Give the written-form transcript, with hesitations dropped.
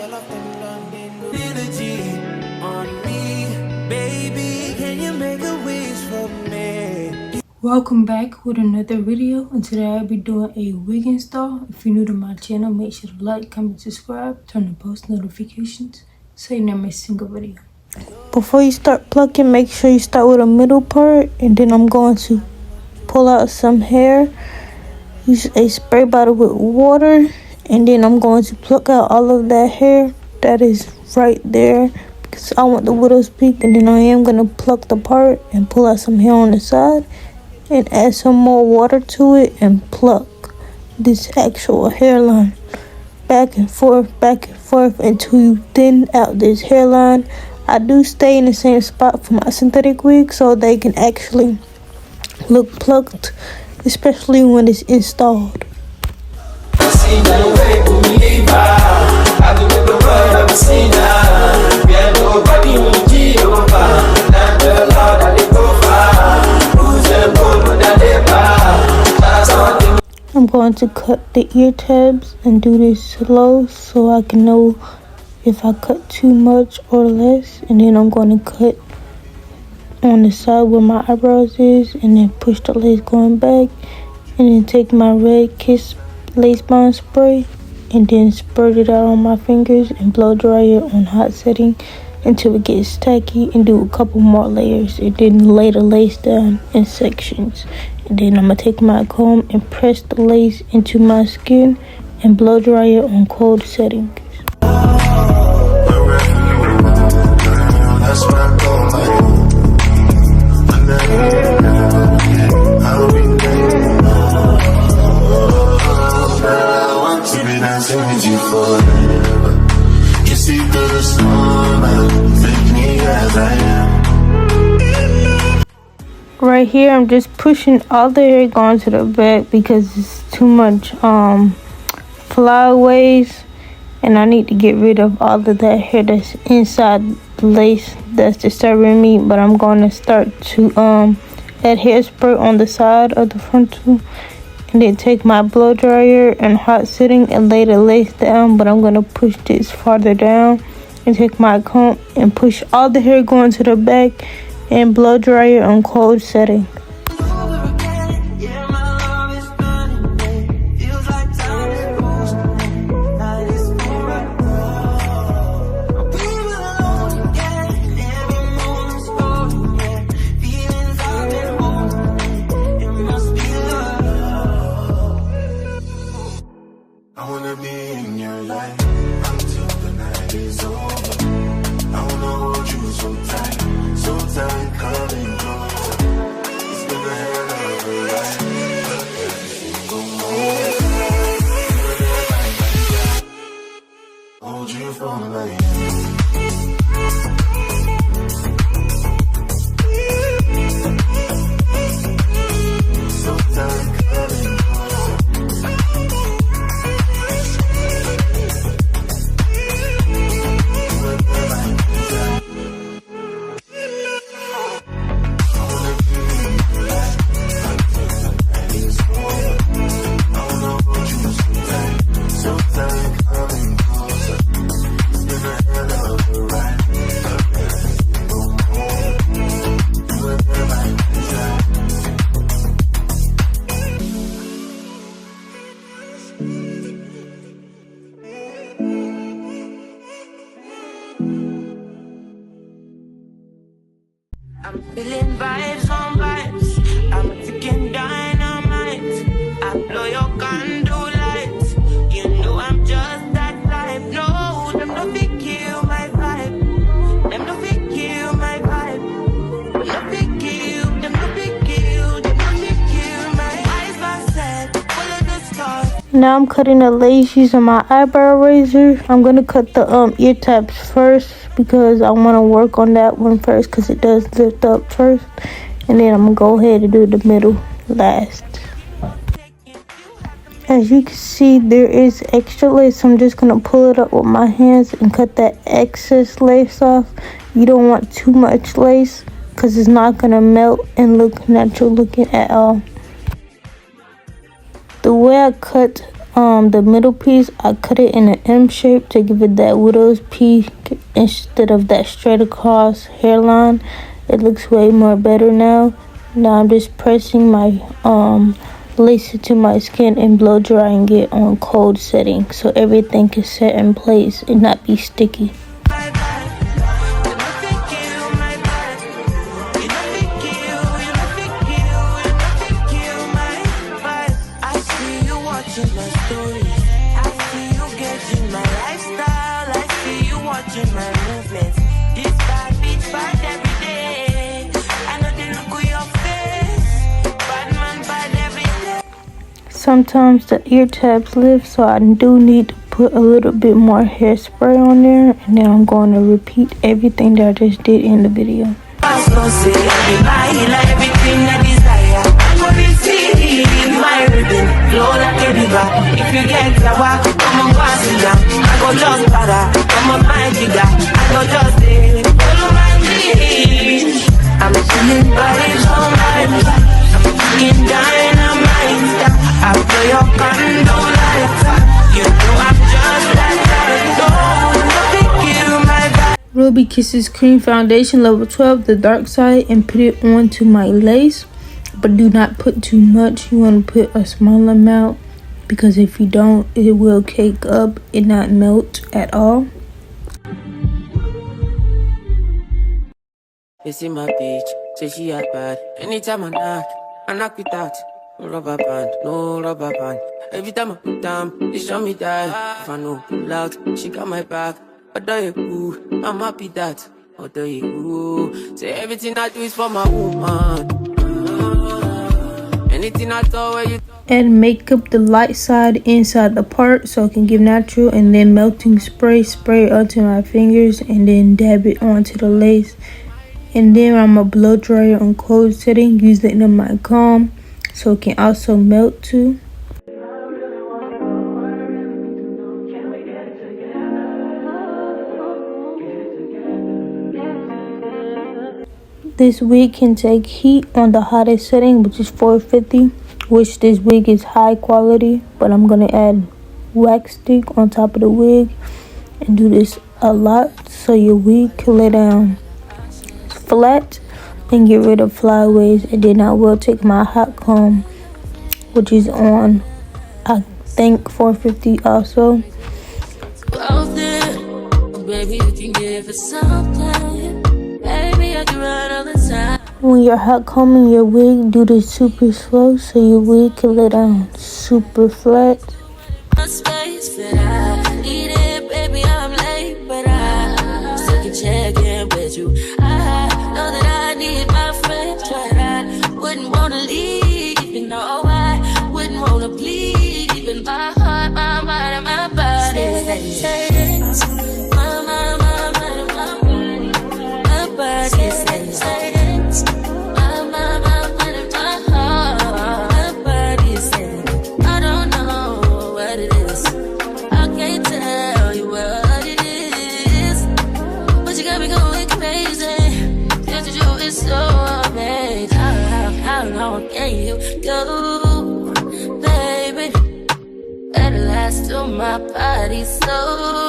Energy on me, baby. Can you make a wish for me? Welcome back with another video, and today I'll be doing a wig install. If you're new to my channel, make sure to like, comment, subscribe, turn on post notifications so you never miss a single video. Before you start plucking, make sure you start with a middle part, and then I'm going to pull out some hair. Use a spray bottle with water, and then I'm going to pluck out all of that hair that is right there because I want the widow's peak. And then I am going to pluck the part and pull out some hair on the side and add some more water to it and pluck this actual hairline back and forth until you thin out this hairline. I do stay in the same spot for my synthetic wig so they can actually look plucked, especially when it's installed. I'm going to cut the ear tabs and do this slow so I can know if I cut too much or less, and then I'm going to cut on the side where my eyebrows is, and then push the lace going back, and then take my red Kiss lace bond spray and then spread it out on my fingers and blow dry it on hot setting until it gets tacky, and do a couple more layers, and then lay the lace down in sections. And then I'm gonna take my comb and press the lace into my skin and blow dry it on cold settings. Right here, I'm just pushing all the hair going to the back because it's too much flyaways, and I need to get rid of all of that hair that's inside the lace that's disturbing me. But I'm going to start to add hairspray on the side of the frontal, and then take my blow dryer and hot setting and lay the lace down. But I'm going to push this farther down and take my comb and push all the hair going to the back and blow dryer on cold setting. I wanna be in your life until the night is over. I wanna hold you so tight, coming closer. It's been a hell of a ride. Go more. Hold you from life. I'm feeling vibes on vibes. I'm a ticking dynamite. I blow your candle lights. You know I'm just that type. No, them no fit kill my vibe. Them no fit kill my vibe. Them no fit kill. Them no fit kill. Them no fit kill my eyes. My set full of the stars. Now I'm cutting the lace using my eyebrow razor. I'm gonna cut the ear tabs first because I want to work on that one first because it does lift up first, and then I'm gonna go ahead and do the middle last. As you can see, there is extra lace. I'm just gonna pull it up with my hands and cut that excess lace off. You don't want too much lace because it's not gonna melt and look natural looking at all. The way I cut the middle piece, I cut it in an M shape to give it that widow's peak instead of that straight across hairline. It looks way more better now. Now I'm just pressing my lace into my skin and blow drying it on cold setting so everything can set in place and not be sticky. Sometimes the ear tabs lift, so I do need to put a little bit more hairspray on there, and then I'm going to repeat everything that I just did in the video. Ruby Kisses Cream Foundation level 12, the dark side, and put it onto my lace, but do not put too much. You want to put a small amount because if you don't, it will cake up and not melt at all. You see my bitch, say she had bad. Anytime I knock with that. No rubber band, no rubber band. Every time I put down, they show me that. If I know pull out, she got my back. Although you cool, I'm happy that. Although you cool, say everything I do is for my woman. Anything I thought where you And make up the light side inside the part so it can give natural, and then melting spray onto my fingers and then dab it onto the lace. And then I'm gonna blow dry it on cold setting using my comb so it can also melt too. This wig can take heat on the hottest setting, which is 450, which this wig is high quality, but I'm gonna add wax stick on top of the wig and do this a lot so your wig can lay down flat and get rid of flyaways. And then I will take my hot comb, which is on, I think, 450 also. When you're hot combing your wig, do this super slow so your wig can lay down super flat. Go, baby. At last, till my body so